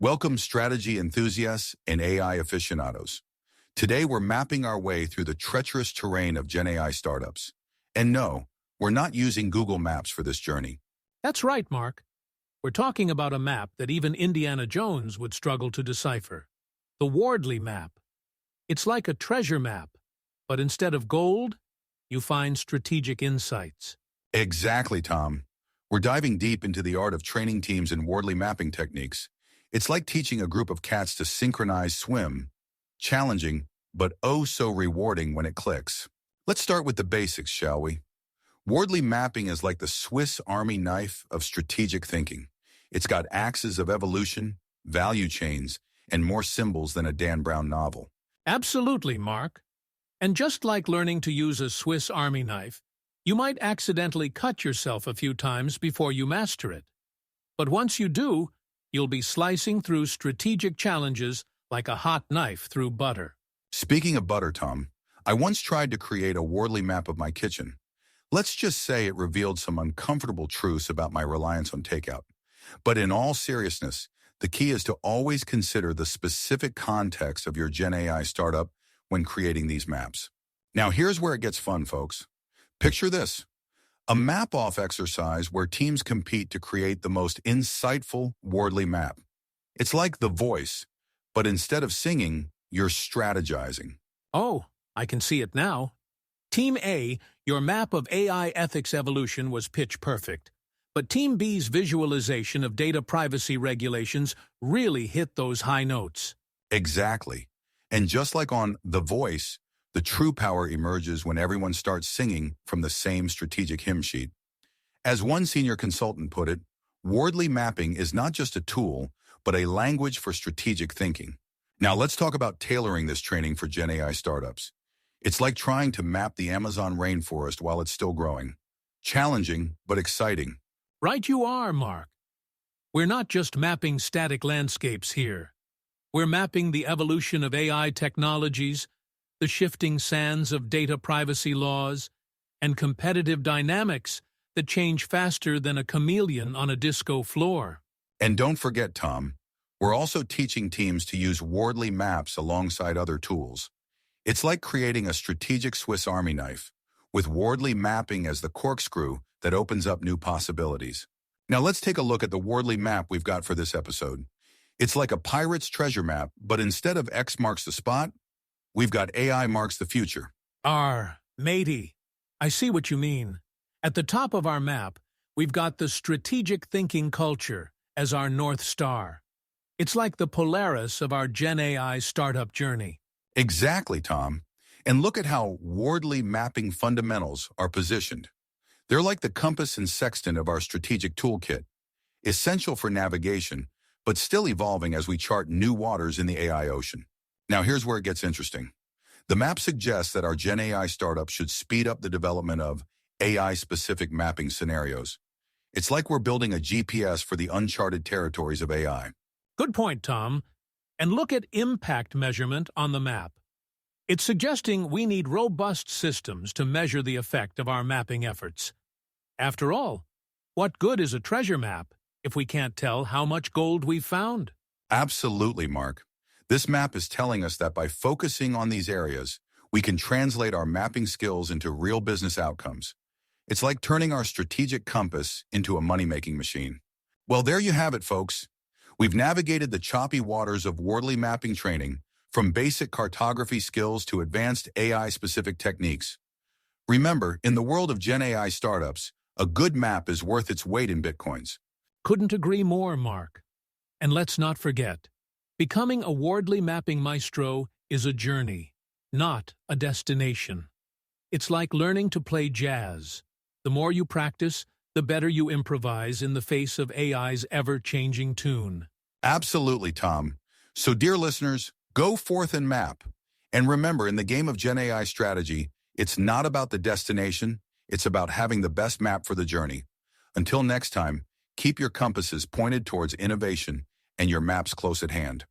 Welcome strategy enthusiasts and AI aficionados. Today we're mapping our way through the treacherous terrain of GenAI startups. And no, we're not using Google Maps for this journey. That's right, Mark. We're talking about a map that even Indiana Jones would struggle to decipher. The Wardley Map. It's like a treasure map, but instead of gold, you find strategic insights. Exactly, Tom. We're diving deep into the art of training teams in Wardley mapping techniques. It's like teaching a group of cats to synchronize swim. Challenging, but oh so rewarding when it clicks. Let's start with the basics, shall we? Wardley mapping is like the Swiss Army knife of strategic thinking. It's got axes of evolution, value chains, and more symbols than a Dan Brown novel. Absolutely, Mark. And just like learning to use a Swiss Army knife, you might accidentally cut yourself a few times before you master it. But once you do, you'll be slicing through strategic challenges like a hot knife through butter. Speaking of butter, Tom, I once tried to create a Wardley map of my kitchen. Let's just say it revealed some uncomfortable truths about my reliance on takeout. But in all seriousness, the key is to always consider the specific context of your GenAI startup when creating these maps. Now here's where it gets fun, folks. Picture this, a map-off exercise where teams compete to create the most insightful Wardley map. It's like The Voice, but instead of singing, you're strategizing. Oh, I can see it now. Team A, your map of AI ethics evolution was pitch perfect. But Team B's visualization of data privacy regulations really hit those high notes. Exactly. And just like on The Voice, the true power emerges when everyone starts singing from the same strategic hymn sheet. As one senior consultant put it, Wardley mapping is not just a tool, but a language for strategic thinking. Now let's talk about tailoring this training for GenAI startups. It's like trying to map the Amazon rainforest while it's still growing. Challenging, but exciting. Right you are, Mark. We're not just mapping static landscapes here. We're mapping the evolution of AI technologies, the shifting sands of data privacy laws, and competitive dynamics that change faster than a chameleon on a disco floor. And don't forget, Tom, we're also teaching teams to use Wardley maps alongside other tools. It's like creating a strategic Swiss Army knife, with Wardley mapping as the corkscrew that opens up new possibilities. Now let's take a look at the Wardley map we've got for this episode. It's like a pirate's treasure map, but instead of X marks the spot, we've got AI marks the future. Matey, I see what you mean. At the top of our map, we've got the strategic thinking culture as our North Star. It's like the Polaris of our GenAI startup journey. Exactly, Tom. And look at how Wardley mapping fundamentals are positioned. They're like the compass and sextant of our strategic toolkit, essential for navigation, but still evolving as we chart new waters in the AI ocean. Now here's where it gets interesting. The map suggests that our GenAI startup should speed up the development of AI-specific mapping scenarios. It's like we're building a GPS for the uncharted territories of AI. Good point, Tom. And look at impact measurement on the map. It's suggesting we need robust systems to measure the effect of our mapping efforts. After all, what good is a treasure map if we can't tell how much gold we've found? Absolutely, Mark. This map is telling us that by focusing on these areas, we can translate our mapping skills into real business outcomes. It's like turning our strategic compass into a money-making machine. Well, there you have it, folks. We've navigated the choppy waters of Wardley mapping training, from basic cartography skills to advanced AI-specific techniques. Remember, in the world of GenAI startups, a good map is worth its weight in bitcoins. Couldn't agree more, Mark. And let's not forget, becoming a Wardley mapping maestro is a journey, not a destination. It's like learning to play jazz. The more you practice, the better you improvise in the face of AI's ever-changing tune. Absolutely, Tom. So, dear listeners, go forth and map. And remember, in the game of GenAI strategy, it's not about the destination, it's about having the best map for the journey. Until next time, keep your compasses pointed towards innovation and your maps close at hand.